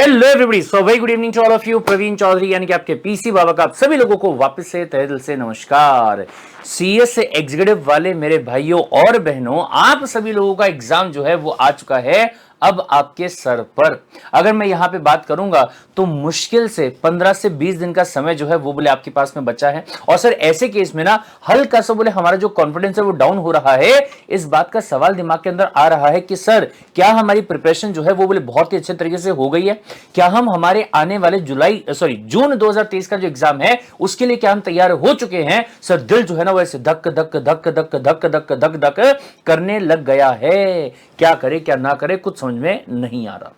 Hello everybody, so very good evening to all of you. Praveen Chaudhary यानी कि आपके PC बाबा का आप सभी लोगों को वापस से तहे दिल से नमस्कार। सीएस एग्जीक्यूटिव वाले मेरे भाइयों और बहनों, आप सभी लोगों का एग्जाम जो है वो आ चुका है अब आपके सर पर। अगर मैं यहां पे बात करूंगा तो मुश्किल से 15 से 20 दिन का समय जो है वो बोले आपके पास में बचा है। और सर ऐसे केस में ना हल्का सा बोले हमारा जो कॉन्फिडेंस है वो डाउन हो रहा है। इस बात का सवाल दिमाग के अंदर आ रहा है कि सर क्या हमारी प्रिपरेशन जो है वो बोले बहुत ही अच्छे तरीके से हो गई है? क्या हम हमारे आने वाले जून 2023 का जो एग्जाम है उसके लिए क्या हम तैयार हो चुके हैं? सर दिल जो है ना वैसे धक धक धक धक धक धक धक धक करने लग गया है। क्या करे क्या ना करे कुछ समझ में नहीं आ रहा।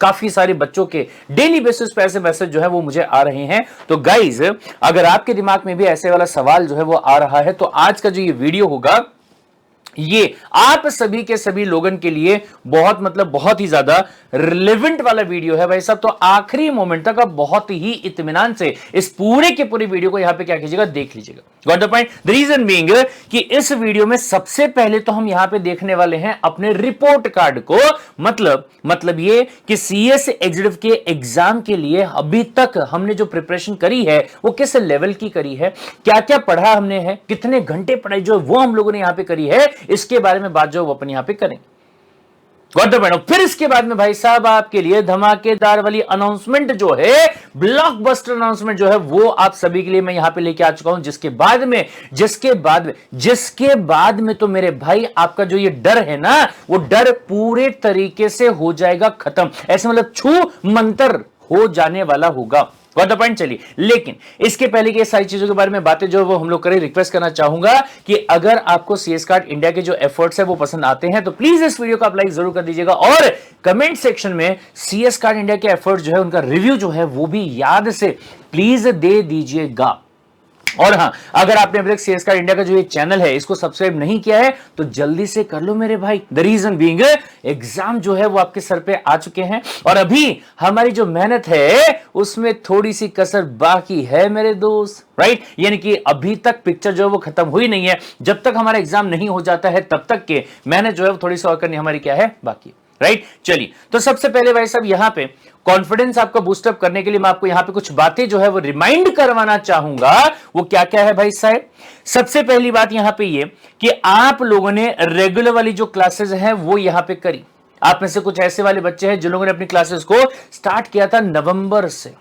काफी सारे बच्चों के डेली बेसिस पे ऐसे मैसेज जो है वो मुझे आ रहे हैं। तो गाइज, अगर आपके दिमाग में भी ऐसे वाला सवाल जो है वो आ रहा है तो आज का जो ये वीडियो होगा ये आप सभी के सभी लोगों के लिए बहुत ही ज्यादा रिलेवेंट वाला वीडियो है भाई साहब। तो आखिरी मोमेंट तक आप बहुत ही इत्मीनान से इस पूरे के पूरे वीडियो को यहां पे क्या कीजिएगा, देख लीजिएगा। Got the point? The reason being कि इस वीडियो में सबसे पहले तो हम यहां पे देखने वाले हैं अपने रिपोर्ट कार्ड को। मतलब ये कि सीएस एग्जीक्यूटिव के एग्जाम के लिए अभी तक हमने जो प्रिपरेशन करी है वो किस लेवल की करी है, क्या क्या पढ़ा हमने है, कितने घंटे पढ़ाई जो वो हम लोगों ने यहां पे करी है, इसके बारे में बात जो वो अपन यहां पे करेंगे। Got the point? फिर इसके बाद में भाई साहब आपके लिए धमाकेदार वाली अनाउंसमेंट जो है, ब्लॉकबस्टर अनाउंसमेंट जो है वो आप सभी के लिए मैं यहां पे लेके आ चुका हूं। जिसके बाद में तो मेरे भाई आपका जो ये डर है ना वो डर पूरे तरीके से हो जाएगा खत्म। ऐसे मतलब छू मंतर हो जाने वाला होगा। Got the point? चलिए, लेकिन इसके पहले की सारी चीजों के बारे में बातें जो वो हम लोग करें, रिक्वेस्ट करना चाहूंगा कि अगर आपको सीएस कार्ड इंडिया के जो एफर्ट्स है वो पसंद आते हैं तो प्लीज इस वीडियो को आप लाइक जरूर कर दीजिएगा और कमेंट सेक्शन में सीएस कार्ड इंडिया के एफर्ट्स जो है उनका रिव्यू जो है वो भी याद से प्लीज दे दीजिएगा। और हां, अगर आपने अभी तक सीएस कार्ड इंडिया का जो ये चैनल है इसको सब्सक्राइब नहीं किया है तो जल्दी से कर लो मेरे भाई। द रीजन बीइंग एग्जाम जो है वो आपके सर पे आ चुके हैं और अभी हमारी जो मेहनत है उसमें थोड़ी सी कसर बाकी है मेरे दोस्त, राइट? यानी कि अभी तक पिक्चर जो है वो खत्म हुई नहीं है। जब तक हमारा एग्जाम नहीं हो जाता है तब तक के मेहनत जो है वो थोड़ी सी और करनी हमारी क्या है, बाकी, राइट? चलिए, तो सबसे पहले भाई साहब यहां पे कॉन्फिडेंस आपका बूस्टअप करने के लिए मैं आपको यहां पे कुछ बातें जो है वो रिमाइंड करवाना चाहूंगा। वो क्या क्या है भाई साहब? सबसे पहली बात यहां पे ये कि आप लोगों ने रेगुलर वाली जो क्लासेस हैं वो यहां पे करी। आप में से कुछ ऐसे वाले बच्चे हैं जिन लोगों ने अपनी क्लासेस को स्टार्ट किया था नवंबर से।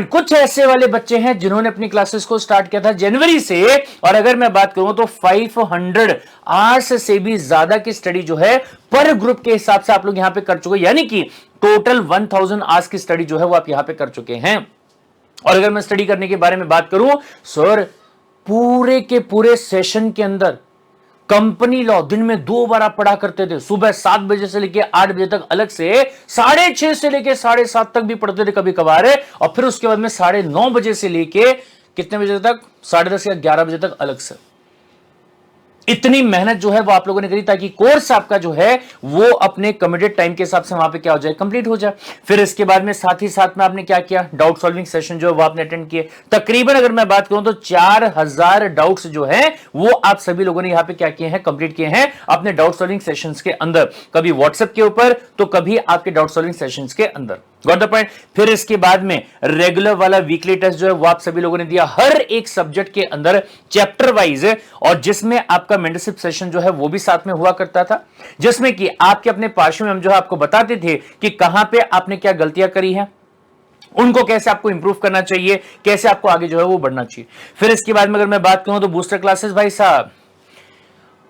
कुछ ऐसे वाले बच्चे हैं जिन्होंने अपनी क्लासेस को स्टार्ट किया था जनवरी से। और अगर मैं बात करूं तो 500 आवर्स से भी ज्यादा की स्टडी जो है पर ग्रुप के हिसाब से आप लोग यहां पे कर चुके हैं, यानी कि टोटल 1000 आवर्स की स्टडी जो है वो आप यहां पे कर चुके हैं। और अगर मैं स्टडी करने के बारे में बात करूं सर, पूरे के पूरे सेशन के अंदर कंपनी लॉ दिन में 2 बार आप पढ़ा करते थे। सुबह 7 बजे से लेकर 8 बजे तक अलग से, 6:30 से लेकर 7:30 तक भी पढ़ते थे कभी कभार, और फिर उसके बाद में 9:30 बजे से लेके कितने बजे तक, 10:30 या 11 बजे तक अलग से। इतनी मेहनत जो है वो आप लोगों ने करी ताकि कोर्स आपका जो है वो अपने कमिटेड टाइम के हिसाब से वहां पे क्या हो जाए, कंप्लीट हो जाए। फिर इसके बाद में साथ ही साथ में आपने क्या किया, डाउट सॉल्विंग सेशन जो है वो आपने अटेंड किए। तकरीबन अगर मैं बात करूं तो 4000 डाउट्स जो है वो आप सभी लोगों ने यहां पे क्या किए हैं, कंप्लीट किए हैं अपने डाउट सॉल्विंग सेशंस के अंदर। कभी व्हाट्सएप के ऊपर तो कभी आपके डाउट सॉल्विंग सेशंस के अंदर। Got the point? फिर इसके बाद में रेगुलर वाला वीकली टेस्ट जो है वो आप सभी लोगों ने दिया हर एक सब्जेक्ट के अंदर चैप्टर वाइज, और जिसमें आपका मेंटरशिप सेशन जो है वो भी साथ में हुआ करता था, जिसमें कि आपके अपने पार्श्व में हम जो है आपको बताते थे कि कहां पे आपने क्या गलतियां करी है, उनको कैसे आपको इंप्रूव करना चाहिए, कैसे आपको आगे जो है वो बढ़ना चाहिए। फिर इसके बाद में अगर मैं बात करूं तो बूस्टर क्लासेस भाई साहब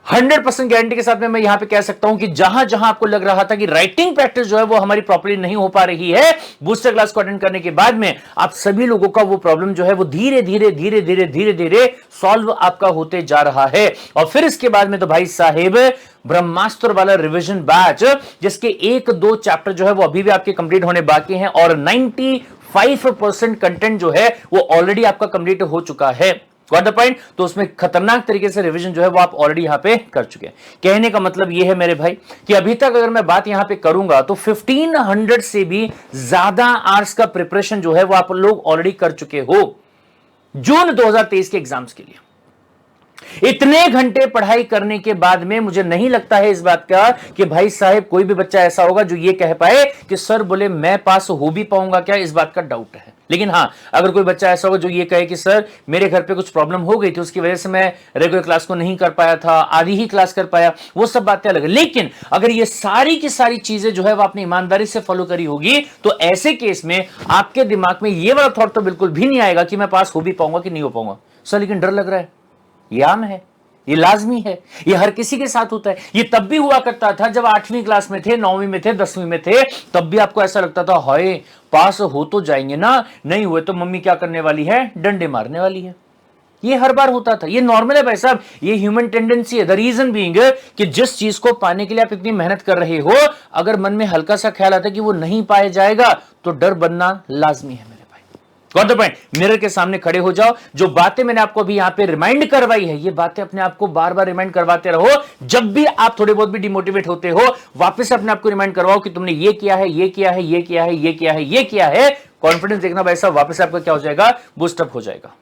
100% गारंटी के साथ में मैं यहां पे कह सकता हूं कि जहां जहां आपको लग रहा था कि राइटिंग प्रैक्टिस जो है वो हमारी प्रॉपर्ली नहीं हो पा रही है, बूस्टर क्लास को अटेंड करने के बाद में आप सभी लोगों का वो प्रॉब्लम जो है वो धीरे धीरे सॉल्व आपका होते जा रहा है। और फिर इसके बाद में तो भाई साहेब ब्रह्मास्त्र वाला रिवीजन बैच, जिसके 1-2 चैप्टर जो है वो अभी भी आपके कंप्लीट होने बाकी हैं और 95% कंटेंट जो है वो ऑलरेडी आपका कंप्लीट हो चुका है। Got the point? तो उसमें खतरनाक तरीके से रिवीजन जो है वो आप ऑलरेडी यहां पे कर चुके हैं। कहने का मतलब ये है मेरे भाई कि अभी तक अगर मैं बात यहां पे करूंगा तो 1500 से भी ज्यादा आवर्स का प्रिपरेशन जो है वो आप लोग ऑलरेडी कर चुके हो जून 2023 के एग्जाम्स के लिए। इतने घंटे पढ़ाई करने के बाद में मुझे नहीं लगता है इस बात का कि भाई साहब कोई भी बच्चा ऐसा होगा जो ये कह पाए कि सर बोले मैं पास हो भी पाऊंगा क्या, इस बात का डाउट है। लेकिन हां, अगर कोई बच्चा ऐसा होगा जो ये कहे कि सर मेरे घर पे कुछ प्रॉब्लम हो गई थी, उसकी वजह से मैं रेगुलर क्लास को नहीं कर पाया था, आधी ही क्लास कर पाया, वो सब बातें अलग है। लेकिन अगर ये सारी की सारी चीजें जो है वो आपने ईमानदारी से फॉलो करी होगी, तो ऐसे केस में आपके दिमाग में ये वाला थॉट तो बिल्कुल भी नहीं आएगा कि मैं पास हो भी पाऊंगा कि नहीं हो पाऊंगा। सर लेकिन डर लग रहा है, ये आम है, ये लाजमी है, ये हर किसी के साथ होता है। ये तब भी हुआ करता था जब 8वीं क्लास में थे, 9वीं में थे, 10वीं में थे, तब भी आपको ऐसा लगता था हाय पास हो तो जाएंगे ना, नहीं हुए तो मम्मी क्या करने वाली है, डंडे मारने वाली है। ये हर बार होता था, ये नॉर्मल है भाई साहब, ये ह्यूमन टेंडेंसी है। द रीजन बीइंग कि जिस चीज को पाने के लिए आप इतनी मेहनत कर रहे हो, अगर मन में हल्का सा ख्याल आता है कि वो नहीं पाया जाएगा, तो डर बनना लाजमी है। Got the point? मिरर के सामने खड़े हो जाओ, जो बातें मैंने आपको अभी यहां पे रिमाइंड करवाई है, ये बातें अपने आप को बार बार रिमाइंड करवाते रहो। जब भी आप थोड़े बहुत भी डिमोटिवेट होते हो, वापस अपने आप को रिमाइंड करवाओ कि तुमने ये किया है, ये किया है, ये किया है, ये किया है, ये किया है। कॉन्फिडेंस देखना भाई साहब, वापस आपका क्या हो जाएगा, बूस्टअप हो जाएगा।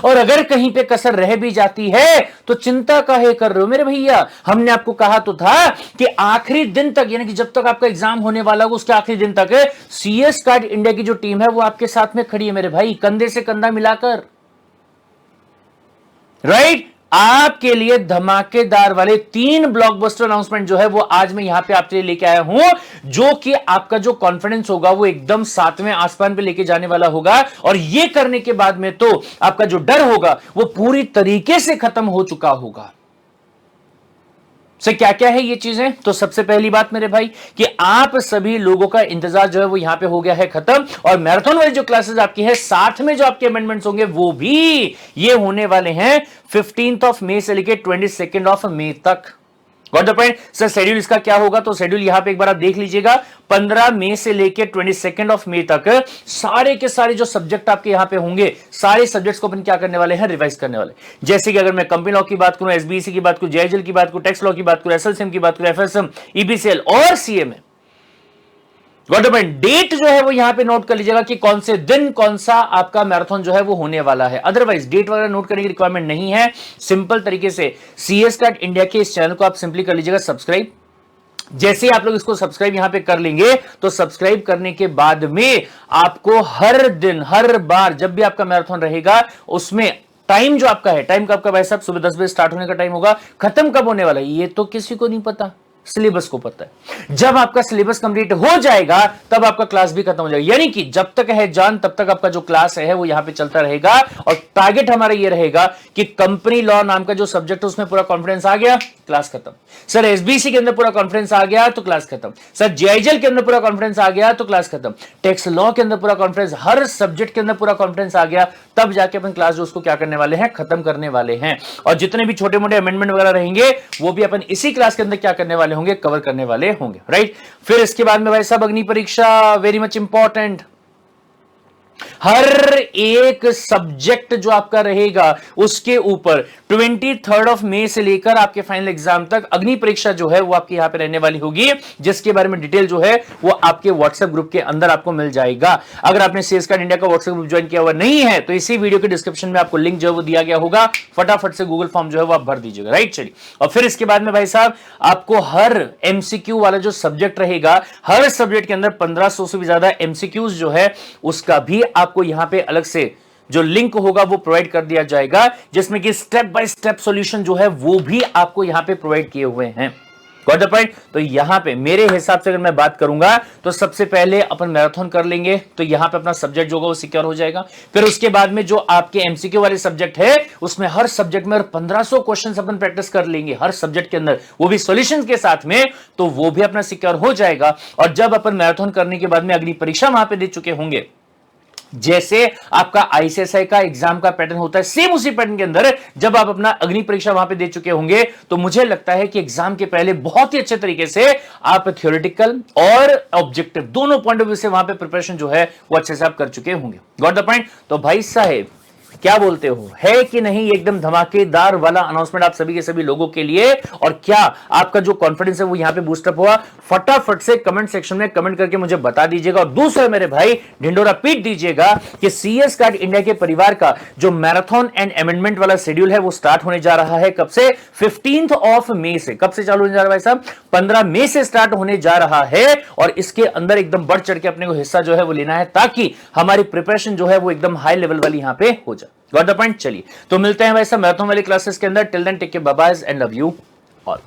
और अगर कहीं पे कसर रह भी जाती है तो चिंता काहे कर रहे हो मेरे भैया। हमने आपको कहा तो था कि आखिरी दिन तक, यानी कि जब तक आपका एग्जाम होने वाला हो उसके आखिरी दिन तक CS कार्ड इंडिया की जो टीम है वो आपके साथ में खड़ी है मेरे भाई, कंधे से कंधा मिलाकर। राइट? आपके लिए धमाकेदार वाले 3 ब्लॉकबस्टर अनाउंसमेंट जो है वो आज मैं यहां पे आपके लिए लेके आया हूं, जो कि आपका जो कॉन्फिडेंस होगा वो एकदम 7वें आसमान पे लेके जाने वाला होगा। और ये करने के बाद में तो आपका जो डर होगा वो पूरी तरीके से खत्म हो चुका होगा। क्या क्या है ये चीजें? तो सबसे पहली बात मेरे भाई कि आप सभी लोगों का इंतजार जो है वो यहां पे हो गया है खत्म, और मैराथन वाली जो क्लासेस आपकी है, साथ में जो आपके अमेंडमेंट्स होंगे वो भी ये होने वाले हैं 15 मई से लेकर 22 मई तक। Got the point? Sir schedule इसका क्या होगा? तो शेड्यूल यहां पे एक बार आप देख लीजिएगा, 15 मई से लेकर 22 मई तक सारे के सारे जो सब्जेक्ट आपके यहां पे होंगे, सारे सब्जेक्ट्स को अपन क्या करने वाले हैं, रिवाइज करने वाले। जैसे कि अगर मैं कंपनी लॉ की बात करूं, SBEC की बात करूं, JIGL की बात करूं, टैक्स लॉ की बात करूं, SLCM की बात करूं, FSM, EBCL और CMA। Got the point? Date जो है वो यहां पे नोट कर लीजिएगा कि कौन से दिन कौन सा आपका मैराथन जो है वो होने वाला है। अदरवाइज डेट वगैरह नोट करने की रिक्वायरमेंट नहीं है। सिंपल तरीके से CS कार्ड इंडिया के इस चैनल को आप सिंपली कर लीजिएगा सब्सक्राइब। जैसे आप लोग इसको सब्सक्राइब यहां पे कर लेंगे, तो सब्सक्राइब करने के बाद में आपको हर दिन, हर बार जब भी आपका मैराथन रहेगा, उसमें टाइम जो आपका है, टाइम का आपका भाई साहब सुबह 10 बजे स्टार्ट होने का टाइम होगा, खत्म कब होने वाला है ये तो किसी को नहीं पता, सिलेबस को पता है। जब आपका सिलेबस कंप्लीट हो जाएगा तब आपका क्लास भी खत्म हो जाएगा। यानी कि जब तक है जान तब तक आपका जो क्लास है वो यहां पे चलता रहेगा। और टारगेट हमारा ये रहेगा कि कंपनी लॉ नाम का जो सब्जेक्ट है उसमें पूरा कॉन्फिडेंस आ गया, क्लास खत्म। सर SBC के अंदर पूरा कॉन्फिडेंस आ गया तो क्लास खत्म। सर JIGL के अंदर पूरा कॉन्फिडेंस आ गया तो क्लास खत्म। टैक्स लॉ के अंदर पूरा कॉन्फिडेंस, हर सब्जेक्ट के अंदर पूरा कॉन्फिडेंस आ गया, तब जाके अपन क्लास जो उसको क्या करने वाले हैं, खत्म करने वाले हैं। और जितने भी छोटे मोटे अमेंडमेंट वगैरह रहेंगे वो भी अपन इसी क्लास के अंदर क्या करने वाले होंगे, कवर करने वाले होंगे। राइट? फिर इसके बाद में भाई साहब अग्नि परीक्षा, वेरी मच इंपॉर्टेंट। हर एक सब्जेक्ट जो आपका रहेगा उसके ऊपर 23 मई से लेकर आपके फाइनल एग्जाम तक अग्नि परीक्षा जो है वो आपके यहां पे रहने वाली होगी, जिसके बारे में डिटेल जो है वो आपके व्हाट्सएप ग्रुप के अंदर आपको मिल जाएगा। अगर आपने CS कार्ड इंडिया का व्हाट्सएप ग्रुप ज्वाइन किया हुआ नहीं है तो इसी वीडियो के डिस्क्रिप्शन में आपको लिंक जो है वो दिया गया होगा, फटाफट से गूगल फॉर्म जो है वो आप भर दीजिएगा। राइट? चलिए, और फिर इसके बाद में भाई साहब आपको हर MCQ वाला जो सब्जेक्ट रहेगा, हर सब्जेक्ट के अंदर 1500 से भी ज्यादा MCQs जो है उसका भी आपको यहां पे अलग से जो लिंक होगा वो प्रोवाइड कर दिया जाएगा, जिसमें कि स्टेप बाय स्टेप सॉल्यूशन जो है वो भी आपको यहां पे प्रोवाइड किए हुए हैं। Got the point? तो यहां पे मेरे हिसाब से अगर मैं बात करूंगा तो सबसे पहले अपन मैराथन कर लेंगे, तो यहां पे अपना सब्जेक्ट जो होगा वो सिक्योर हो जाएगा। फिर उसके बाद में जो आपके MCQ वाले सब्जेक्ट है उसमें हर सब्जेक्ट में 1500 क्वेश्चंस अपन प्रैक्टिस कर लेंगे हर सब्जेक्ट के अंदर, वो भी सॉल्यूशंस के साथ में, तो वो भी अपना सिक्योर हो जाएगा। और जब अपन मैराथन करने के बाद में अगली परीक्षा वहां पे दे चुके होंगे, जैसे आपका ICSI का एग्जाम का पैटर्न होता है, सेम उसी पैटर्न के अंदर जब आप अपना अग्नि परीक्षा वहां पे दे चुके होंगे, तो मुझे लगता है कि एग्जाम के पहले बहुत ही अच्छे तरीके से आप थ्योरेटिकल और ऑब्जेक्टिव दोनों पॉइंट ऑफ व्यू से वहां पे प्रिपरेशन जो है वो अच्छे से आप कर चुके होंगे। Got the point? तो भाई साहब क्या बोलते हो, है कि नहीं एकदम धमाकेदार वाला अनाउंसमेंट आप सभी के सभी लोगों के लिए? और क्या आपका जो कॉन्फिडेंस है वो यहां पे बूस्टअप हुआ? फटाफट से कमेंट सेक्शन में कमेंट करके मुझे बता दीजिएगा। और दूसरा मेरे भाई ढिंडोरा पीट दीजिएगा कि सीएस कार्ड इंडिया के परिवार का जो मैराथन एंड अमेंडमेंट वाला शेड्यूल है वो स्टार्ट होने जा रहा है। कब से? 15 मई से। कब से चालू होने जा रहा है भाई साहब? 15 मई से स्टार्ट होने जा रहा है। और इसके अंदर एकदम बढ़ चढ़ के अपने को हिस्सा जो है वो लेना है, ताकि हमारी प्रिपरेशन जो है वो एकदम हाई लेवल वाली यहां पे हो जाए। Got the point? चलिए तो मिलते हैं भाई साहब मैराथन वाली क्लासेस के अंदर। Till then take care, bye bye and love you all.